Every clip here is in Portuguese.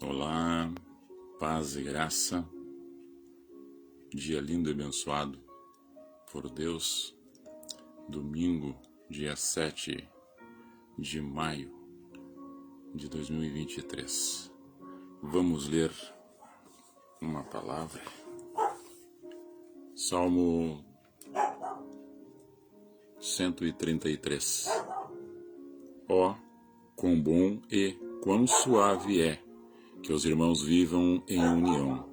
Olá, paz e graça, dia lindo e abençoado por Deus, domingo, dia 7 de maio de 2023. Vamos ler uma palavra, Salmo 133. Ó, quão bom e quão suave é que os irmãos vivam em união.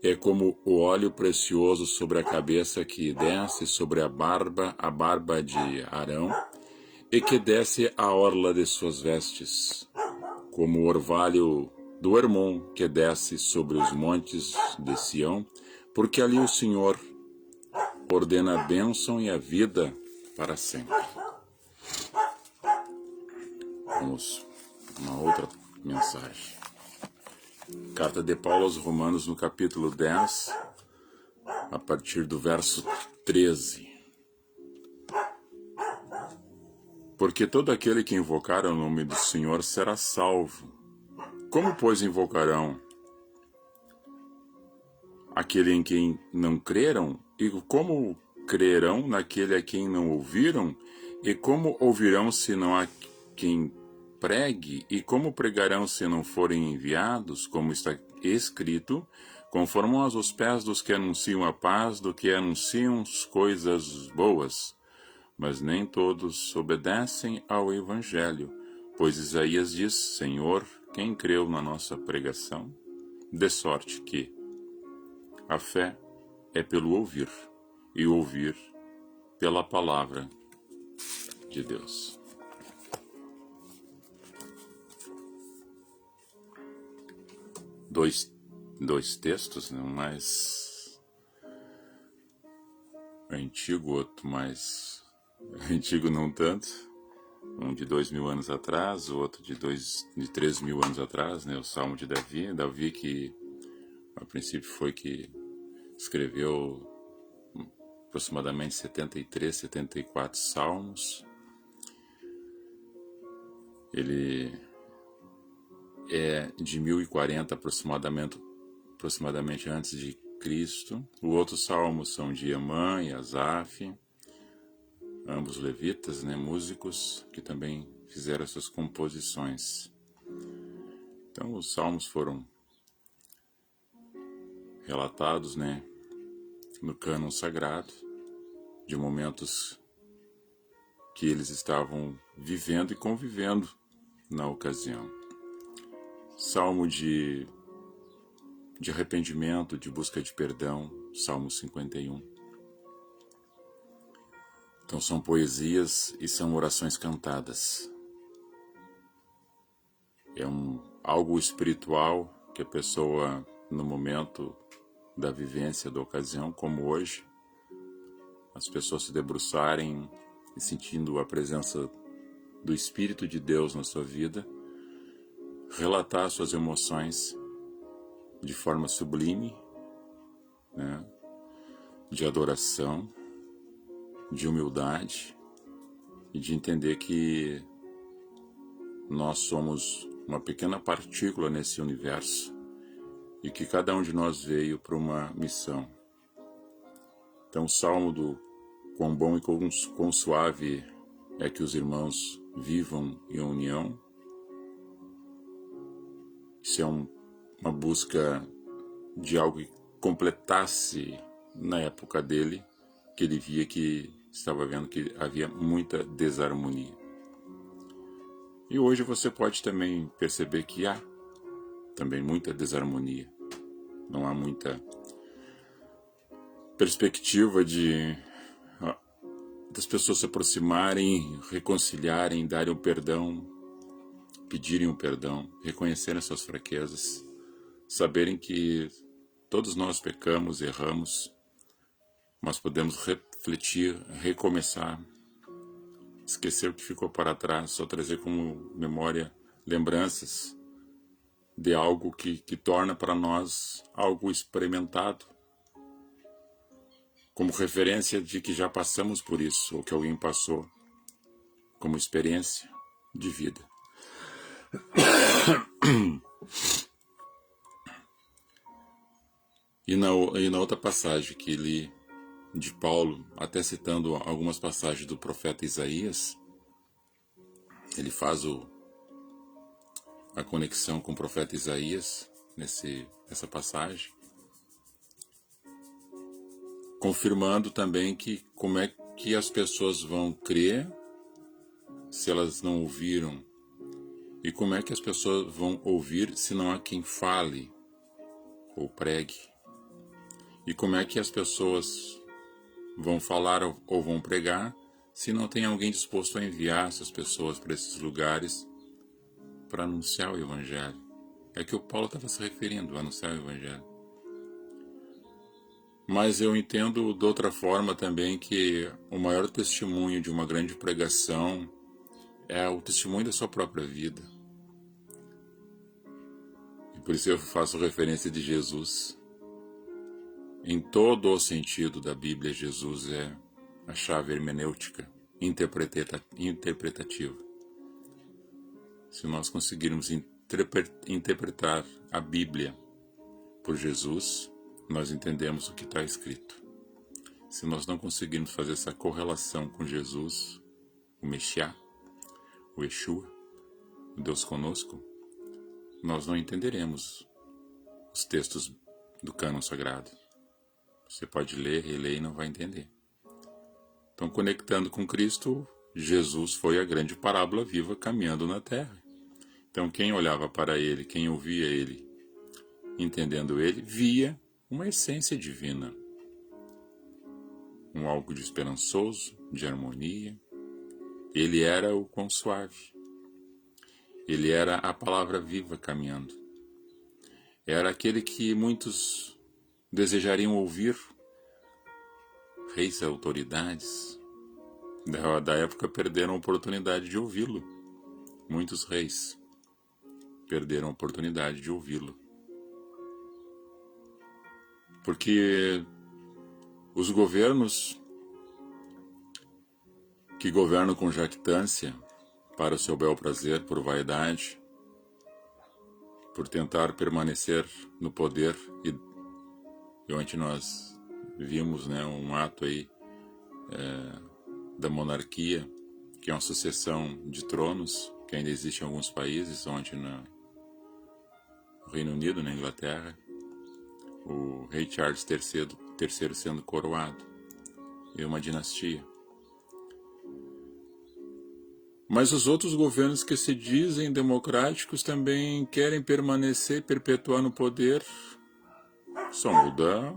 É como o óleo precioso sobre a cabeça que desce sobre a barba de Arão, e que desce a orla de suas vestes, como o orvalho do Hermon que desce sobre os montes de Sião, porque ali o Senhor ordena a bênção e a vida para sempre. Vamos uma outra mensagem. Carta de Paulo aos Romanos, no capítulo 10, a partir do verso 13. Porque todo aquele que invocar o nome do Senhor será salvo. Como, pois, invocarão aquele em quem não creram? E como crerão naquele a quem não ouviram? E como ouvirão se não há quem pregue? E como pregarão se não forem enviados? Como está escrito: conformam os pés dos que anunciam a paz, do que anunciam coisas boas. Mas nem todos obedecem ao Evangelho, pois Isaías diz: Senhor, quem creu na nossa pregação? De sorte que a fé é pelo ouvir, e ouvir pela palavra de Deus. Dois textos, né? Um mais antigo, outro mais antigo não tanto. Um de 2000 anos atrás, o outro de 3.000 anos atrás, né? O Salmo de Davi. Davi que, a princípio, foi que escreveu aproximadamente 73, 74 salmos. Ele é de 1040 aproximadamente antes de Cristo. Os outros salmos são de Emã e Asaf, ambos levitas, né, músicos, que também fizeram suas composições. Então os salmos foram relatados, né, no cânon sagrado, de momentos que eles estavam vivendo e convivendo na ocasião. Salmo de arrependimento, de busca de perdão, Salmo 51. Então são poesias e são orações cantadas. É algo espiritual que a pessoa, no momento da vivência da ocasião, como hoje, as pessoas se debruçarem e sentindo a presença do Espírito de Deus na sua vida, relatar suas emoções de forma sublime, né, de adoração, de humildade e de entender que nós somos uma pequena partícula nesse universo e que cada um de nós veio para uma missão. Então o salmo do quão bom e quão suave é que os irmãos vivam em união. Isso é uma busca de algo que completasse na época dele, que ele via que estava vendo que havia muita desarmonia. E hoje você pode também perceber que há também muita desarmonia. Não há muita perspectiva das pessoas se aproximarem, reconciliarem, darem o perdão, pedirem o perdão, reconhecerem suas fraquezas, saberem que todos nós pecamos, erramos, mas podemos refletir, recomeçar, esquecer o que ficou para trás, só trazer como memória lembranças de algo que torna para nós algo experimentado, como referência de que já passamos por isso, ou que alguém passou, como experiência de vida. E na outra passagem que li de Paulo, até citando algumas passagens do profeta Isaías, ele faz a conexão com o profeta Isaías nessa passagem, confirmando também que como é que as pessoas vão crer se elas não ouviram, e como é que as pessoas vão ouvir se não há quem fale ou pregue, e como é que as pessoas vão falar ou vão pregar se não tem alguém disposto a enviar essas pessoas para esses lugares para anunciar o Evangelho. É que o Paulo estava se referindo a anunciar o Evangelho. Mas eu entendo de outra forma também que o maior testemunho de uma grande pregação é o testemunho da sua própria vida. E por isso eu faço referência de Jesus. Em todo o sentido da Bíblia, Jesus é a chave hermenêutica, interpretativa. Se nós conseguirmos interpretar a Bíblia por Jesus, nós entendemos o que está escrito. Se nós não conseguirmos fazer essa correlação com Jesus, o Messiá, o Yeshua, o Deus conosco, nós não entenderemos os textos do cânon sagrado. Você pode ler, reler e não vai entender. Então, conectando com Cristo, Jesus foi a grande parábola viva caminhando na terra. Então, quem olhava para ele, quem ouvia ele, entendendo ele, via uma essência divina. Um algo de esperançoso, de harmonia. Ele era o quão suave. Ele era a palavra viva caminhando. Era aquele que muitos desejariam ouvir. Reis e autoridades da época perderam a oportunidade de ouvi-lo. Muitos reis perderam a oportunidade de ouvi-lo. Porque os governos que governam com jactância, para o seu bel prazer, por vaidade, por tentar permanecer no poder, e ontem nós vimos, um ato aí da monarquia, que é uma sucessão de tronos, que ainda existe em alguns países, ontem no Reino Unido, na Inglaterra, o rei Charles III sendo coroado, e uma dinastia. Mas os outros governos que se dizem democráticos também querem permanecer, perpetuar no poder, só muda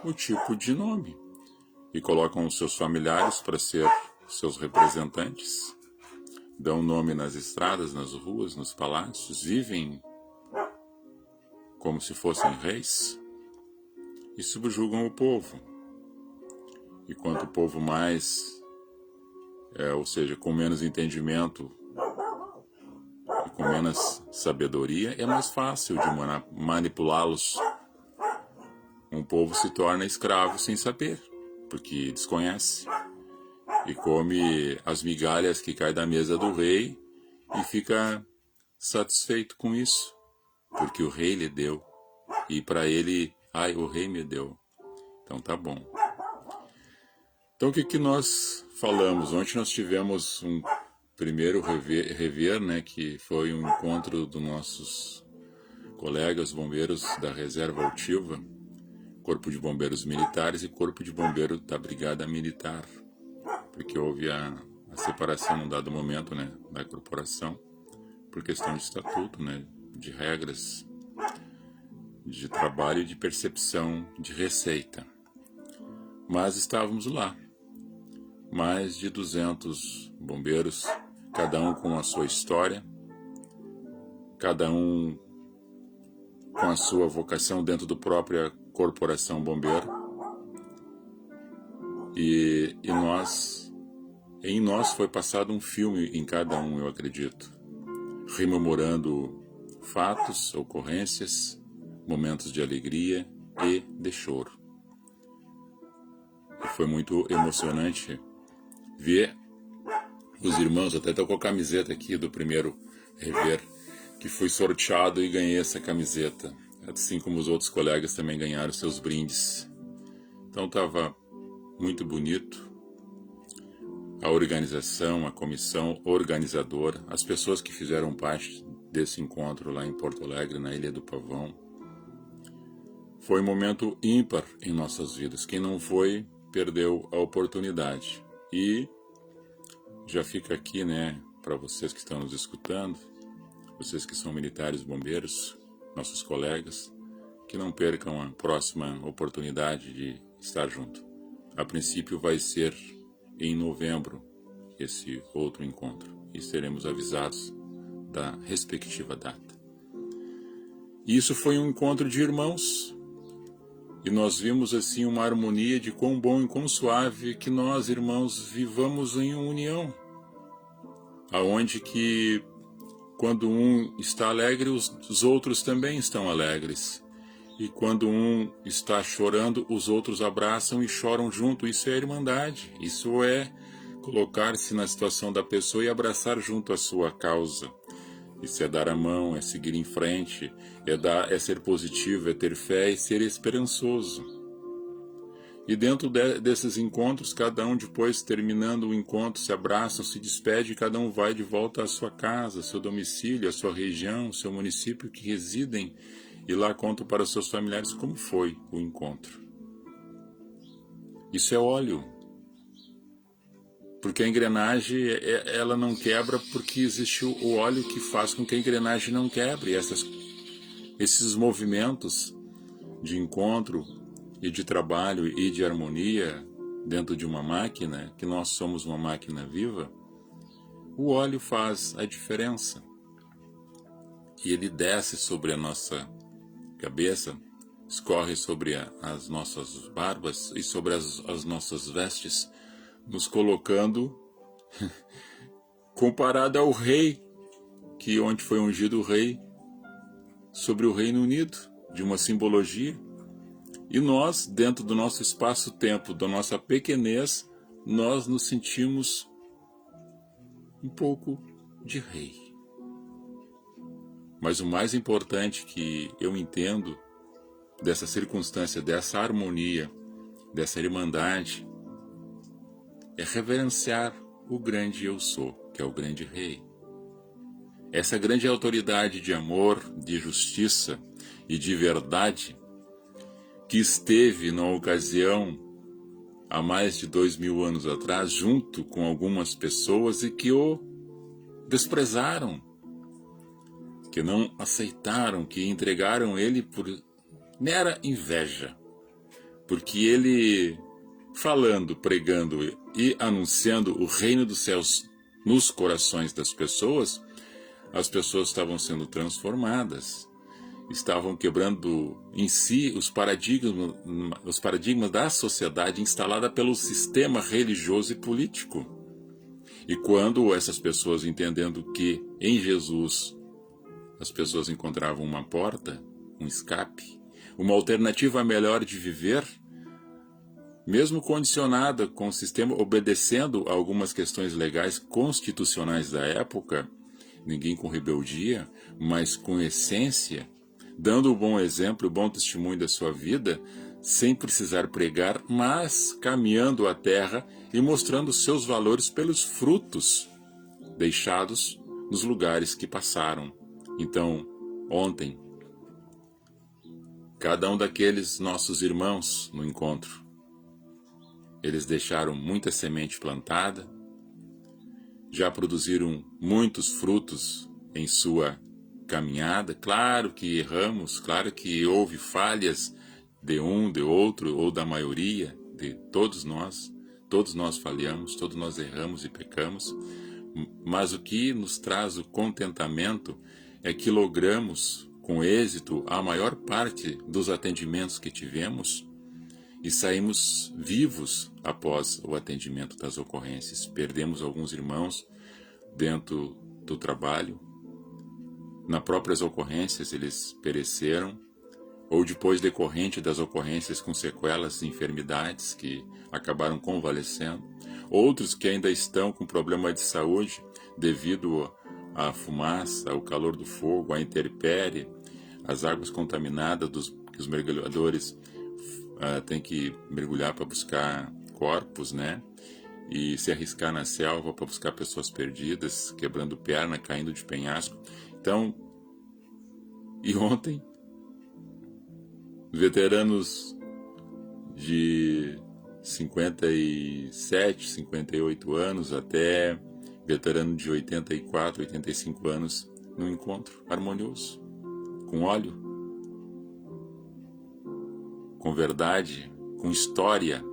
o tipo de nome. E colocam os seus familiares para ser seus representantes, dão nome nas estradas, nas ruas, nos palácios, vivem como se fossem reis e subjugam o povo. E quanto o povo mais, ou seja, com menos entendimento e com menos sabedoria, é mais fácil de manipulá-los. Um povo se torna escravo sem saber, porque desconhece, e come as migalhas que caem da mesa do rei e fica satisfeito com isso, porque o rei lhe deu, e para ele, o rei me deu, então tá bom. Então o que nós falamos? Ontem nós tivemos um primeiro rever, que foi um encontro dos nossos colegas bombeiros da Reserva Altiva, Corpo de Bombeiros Militares e Corpo de Bombeiros da Brigada Militar, porque houve a separação num dado momento, da corporação, por questão de estatuto, de regras de trabalho e de percepção de receita. Mas estávamos lá, mais de 200 bombeiros, cada um com a sua história, cada um com a sua vocação dentro da própria corporação bombeiro, e em nós foi passado um filme em cada um, eu acredito, rememorando fatos, ocorrências, momentos de alegria e de choro. E foi muito emocionante ver os irmãos, até estou com a camiseta aqui do primeiro rever, que fui sorteado e ganhei essa camiseta. assim como os outros colegas também ganharam seus brindes. Então estava muito bonito. A organização, a comissão organizadora, as pessoas que fizeram parte desse encontro lá em Porto Alegre, na Ilha do Pavão. Foi um momento ímpar em nossas vidas. Quem não foi, perdeu a oportunidade. E já fica aqui, né, para vocês que estão nos escutando, vocês que são militares, bombeiros, nossos colegas, que não percam a próxima oportunidade de estar junto. A princípio vai ser em novembro esse outro encontro e seremos avisados da respectiva data. Isso foi um encontro de irmãos e nós vimos assim uma harmonia de quão bom e quão suave que nós, irmãos, vivamos em união, aonde que quando um está alegre, os outros também estão alegres. E quando um está chorando, os outros abraçam e choram junto. Isso é irmandade. Isso é colocar-se na situação da pessoa e abraçar junto a sua causa. Isso é dar a mão, é seguir em frente, é ser positivo, é ter fé e ser esperançoso. E dentro desses encontros, cada um depois, terminando o encontro, se abraça, se despede, e cada um vai de volta à sua casa, seu domicílio, à sua região, seu município que residem, e lá contam para os seus familiares como foi o encontro. Isso é óleo. Porque a engrenagem, ela não quebra porque existe o óleo que faz com que a engrenagem não quebre. Esses movimentos de encontro e de trabalho e de harmonia dentro de uma máquina, que nós somos uma máquina viva, o óleo faz a diferença. E ele desce sobre a nossa cabeça, escorre sobre as nossas barbas e sobre as nossas vestes, nos colocando comparado ao rei, que onde foi ungido o rei, sobre o Reino Unido, de uma simbologia. E nós, dentro do nosso espaço-tempo, da nossa pequenez, nós nos sentimos um pouco de rei. Mas o mais importante que eu entendo dessa circunstância, dessa harmonia, dessa irmandade, é reverenciar o grande eu sou, que é o grande rei. Essa grande autoridade de amor, de justiça e de verdade que esteve na ocasião há mais de 2000 anos atrás, junto com algumas pessoas e que o desprezaram, que não aceitaram, que entregaram ele por mera inveja, porque ele, falando, pregando e anunciando o reino dos céus nos corações das pessoas, as pessoas estavam sendo transformadas, estavam quebrando em si os paradigmas da sociedade instalada pelo sistema religioso e político. E quando essas pessoas, entendendo que em Jesus as pessoas encontravam uma porta, um escape, uma alternativa melhor de viver, mesmo condicionada com o sistema, obedecendo a algumas questões legais constitucionais da época, ninguém com rebeldia, mas com essência, dando o bom exemplo, o bom testemunho da sua vida, sem precisar pregar, mas caminhando a terra e mostrando seus valores pelos frutos deixados nos lugares que passaram. Então, ontem, cada um daqueles nossos irmãos no encontro, eles deixaram muita semente plantada, já produziram muitos frutos em sua caminhada. Claro que erramos, claro que houve falhas de um, de outro, ou da maioria, de todos nós falhamos, todos nós erramos e pecamos, mas o que nos traz o contentamento é que logramos com êxito a maior parte dos atendimentos que tivemos e saímos vivos após o atendimento das ocorrências. Perdemos alguns irmãos dentro do trabalho, nas próprias ocorrências eles pereceram, ou depois decorrente das ocorrências com sequelas e enfermidades que acabaram convalescendo. Outros que ainda estão com problema de saúde devido à fumaça, ao calor do fogo, à intempérie, as águas contaminadas que os mergulhadores têm que mergulhar para buscar corpos, né? E se arriscar na selva para buscar pessoas perdidas, quebrando perna, caindo de penhasco. Então, e ontem, veteranos de 57, 58 anos até veterano de 84, 85 anos, num encontro harmonioso, com óleo, com verdade, com história,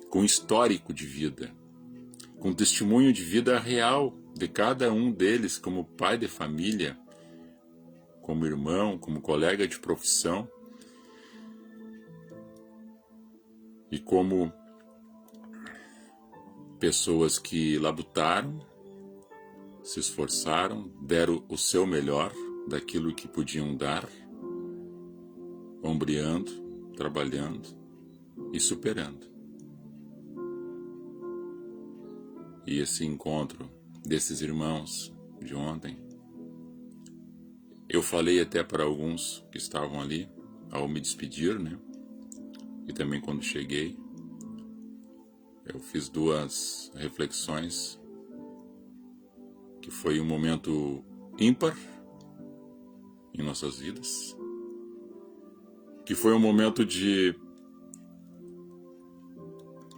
com histórico de vida, com testemunho de vida real de cada um deles como pai de família, como irmão, como colega de profissão e como pessoas que labutaram, se esforçaram, deram o seu melhor daquilo que podiam dar, ombreando, trabalhando e superando. E esse encontro desses irmãos de ontem, eu falei até para alguns que estavam ali, ao me despedir, né? E também quando cheguei, eu fiz duas reflexões, que foi um momento ímpar em nossas vidas, que foi um momento de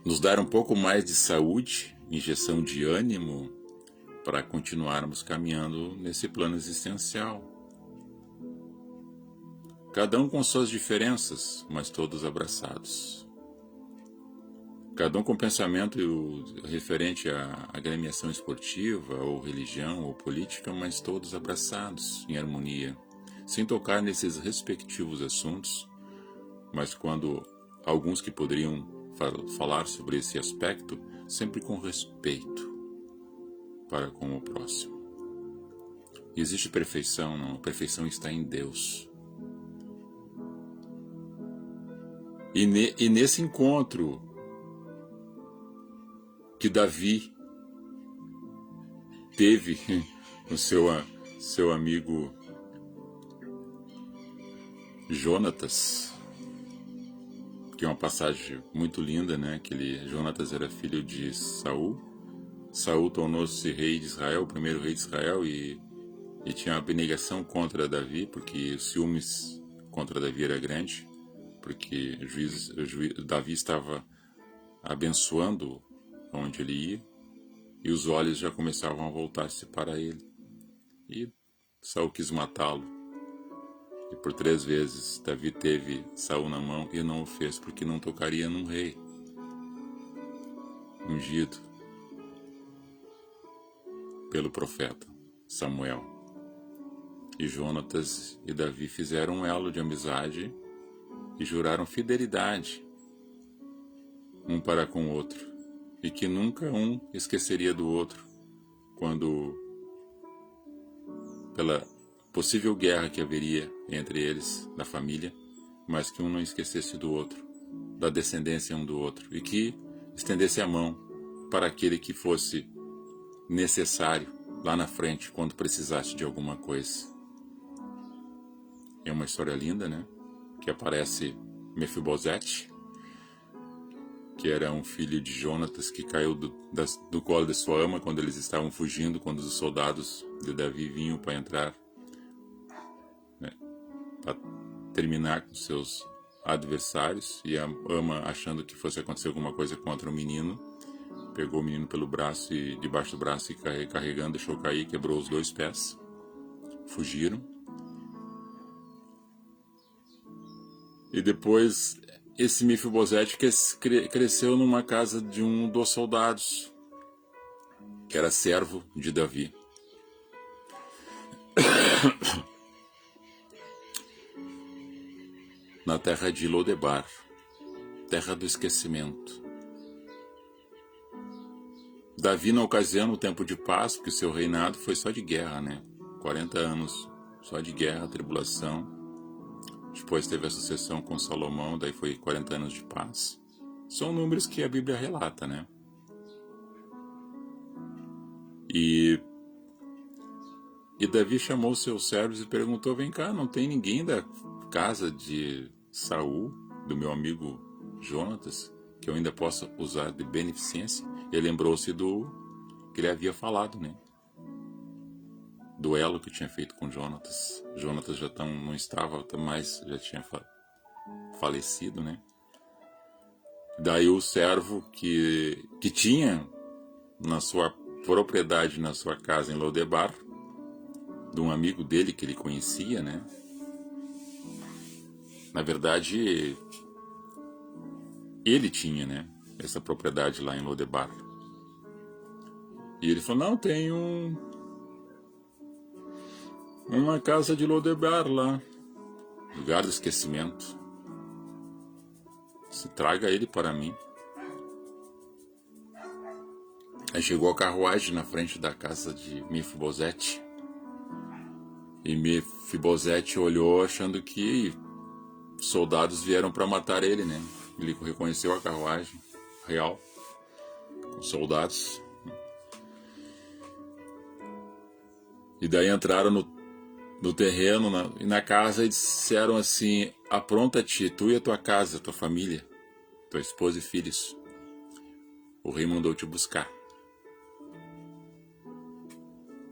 nos dar um pouco mais de saúde, injeção de ânimo, para continuarmos caminhando nesse plano existencial. Cada um com suas diferenças, mas todos abraçados. Cada um com pensamento referente à agremiação esportiva, ou religião, ou política, mas todos abraçados, em harmonia, sem tocar nesses respectivos assuntos, mas quando alguns que poderiam falar sobre esse aspecto, sempre com respeito para com o próximo. Existe perfeição? Não, a perfeição está em Deus. E nesse encontro que Davi teve com seu amigo Jonatas, que é uma passagem muito linda, né? Jonatas era filho de Saul. Saul tornou-se rei de Israel, o primeiro rei de Israel, e tinha uma abnegação contra Davi, porque os ciúmes contra Davi era grande, porque Davi estava abençoando onde ele ia, e os olhos já começavam a voltar-se para ele. E Saul quis matá-lo. E por 3 vezes Davi teve Saul na mão e não o fez, porque não tocaria num rei ungido pelo profeta Samuel. E Jonatas e Davi fizeram um elo de amizade e juraram fidelidade um para com o outro, e que nunca um esqueceria do outro quando, pela possível guerra que haveria entre eles, da família, mas que um não esquecesse do outro, da descendência um do outro, e que estendesse a mão para aquele que fosse necessário lá na frente, quando precisasse de alguma coisa. É uma história linda, né? Que aparece Mefibosete, que era um filho de Jonatas, que caiu do colo de sua ama quando eles estavam fugindo, quando os soldados de Davi vinham para entrar, né, para terminar com seus adversários, e a ama, achando que fosse acontecer alguma coisa contra o menino, pegou o menino pelo braço e debaixo do braço, e carregando, deixou cair, quebrou os 2 pés, fugiram. E depois esse Mefibosete cresceu numa casa de um dos soldados, que era servo de Davi. Na terra de Lodebar, terra do esquecimento. Davi, na ocasião, no tempo de paz, porque o seu reinado foi só de guerra, né? 40 anos só de guerra, tribulação. Depois teve a sucessão com Salomão, daí foi 40 anos de paz. São números que a Bíblia relata, né? E E Davi chamou seus servos e perguntou: vem cá, não tem ninguém da casa de Saul, do meu amigo Jonatas, que eu ainda possa usar de beneficência? Ele lembrou-se do que ele havia falado, né? Duelo que tinha feito com Jonatas. Jonatas já não estava mais, já tinha falecido, né? Daí o servo que tinha na sua propriedade, na sua casa em Lodebar, de um amigo dele que ele conhecia, né? Na verdade, ele tinha, né? Essa propriedade lá em Lodebar. E ele falou: não, tem uma casa de Lodebar lá, lugar do esquecimento. Se traga ele para mim. Aí chegou a carruagem na frente da casa de Mefibosete. E Mefibosete olhou achando que soldados vieram para matar ele, né? Ele reconheceu a carruagem real, com soldados. E daí entraram no terreno e na casa e disseram assim: apronta-te, tu e a tua casa, tua família, tua esposa e filhos. O rei mandou te buscar.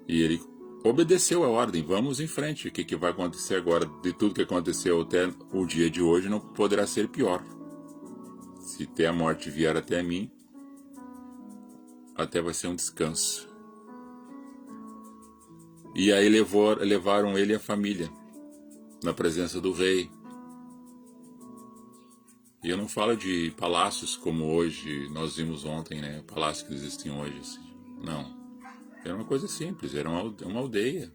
E ele obedeceu a ordem: vamos em frente. O que vai acontecer agora? De tudo que aconteceu até o dia de hoje, não poderá ser pior. Se até a morte vier até mim, até vai ser um descanso. E aí levaram ele e a família na presença do rei. E eu não falo de palácios como hoje, nós vimos ontem, né? Palácios que existem hoje. Assim. Não. Era uma coisa simples, era uma aldeia.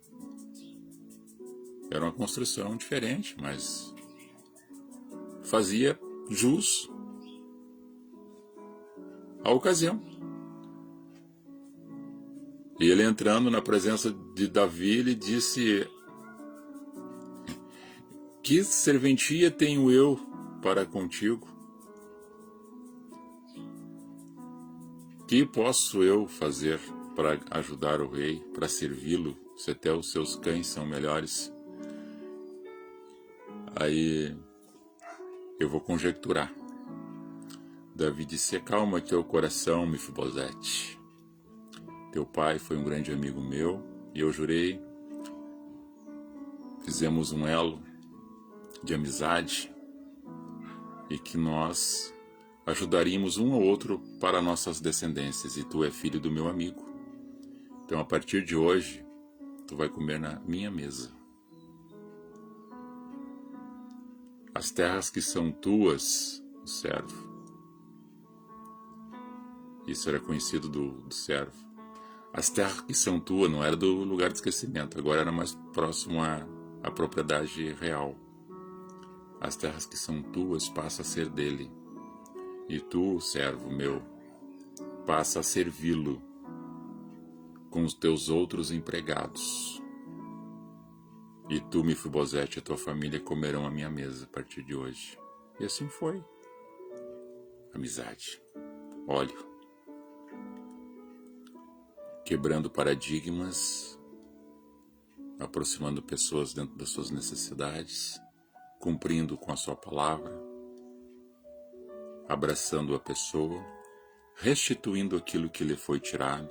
Era uma construção diferente, mas fazia jus à ocasião. E ele entrando na presença de Davi, ele disse: que serventia tenho eu para contigo? Que posso eu fazer para ajudar o rei, para servi-lo, se até os seus cães são melhores? Aí eu vou conjecturar. Davi disse: acalma teu coração, Mefibosete. Teu pai foi um grande amigo meu, e eu jurei, fizemos um elo de amizade, e que nós ajudaríamos um ao outro para nossas descendências, e tu é filho do meu amigo. Então, a partir de hoje, tu vai comer na minha mesa. As terras que são tuas, o servo. Isso era conhecido do servo. As terras que são tuas não era do lugar de esquecimento, agora era mais próximo à propriedade real. As terras que são tuas passam a ser dele. E tu, servo meu, passa a servi-lo com os teus outros empregados. E tu, Mefibosete, e a tua família comerão a minha mesa a partir de hoje. E assim foi. Amizade. Óleo. Quebrando paradigmas, aproximando pessoas dentro das suas necessidades, cumprindo com a sua palavra, abraçando a pessoa, restituindo aquilo que lhe foi tirado,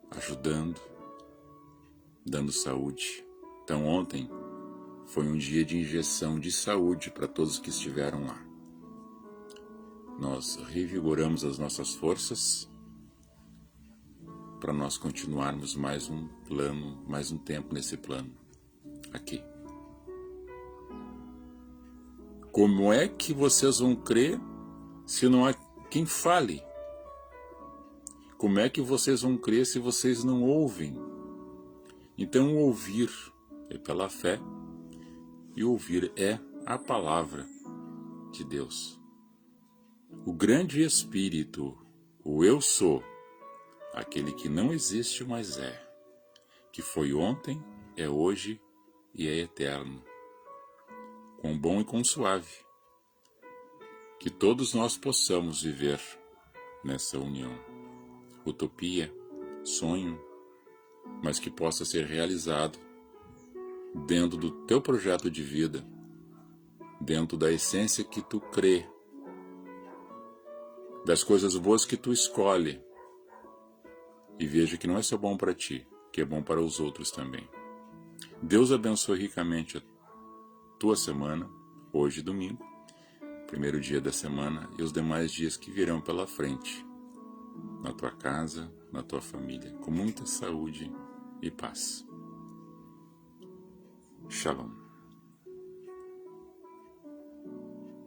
ajudando, dando saúde. Então ontem foi um dia de injeção de saúde para todos que estiveram lá. Nós revigoramos as nossas forças para nós continuarmos mais um plano, mais um tempo nesse plano, aqui. Como é que vocês vão crer se não há quem fale? Como é que vocês vão crer se vocês não ouvem? Então ouvir é pela fé, e ouvir é a palavra de Deus. O grande Espírito, o Eu Sou, aquele que não existe, mas é, que foi ontem, é hoje e é eterno. Quão bom e quão suave, que todos nós possamos viver nessa união. Utopia, sonho, mas que possa ser realizado dentro do teu projeto de vida, dentro da essência que tu crê, das coisas boas que tu escolhe, e veja que não é só bom para ti, que é bom para os outros também. Deus abençoe ricamente a tua semana, hoje domingo, primeiro dia da semana, e os demais dias que virão pela frente, na tua casa, na tua família, com muita saúde e paz. Shalom.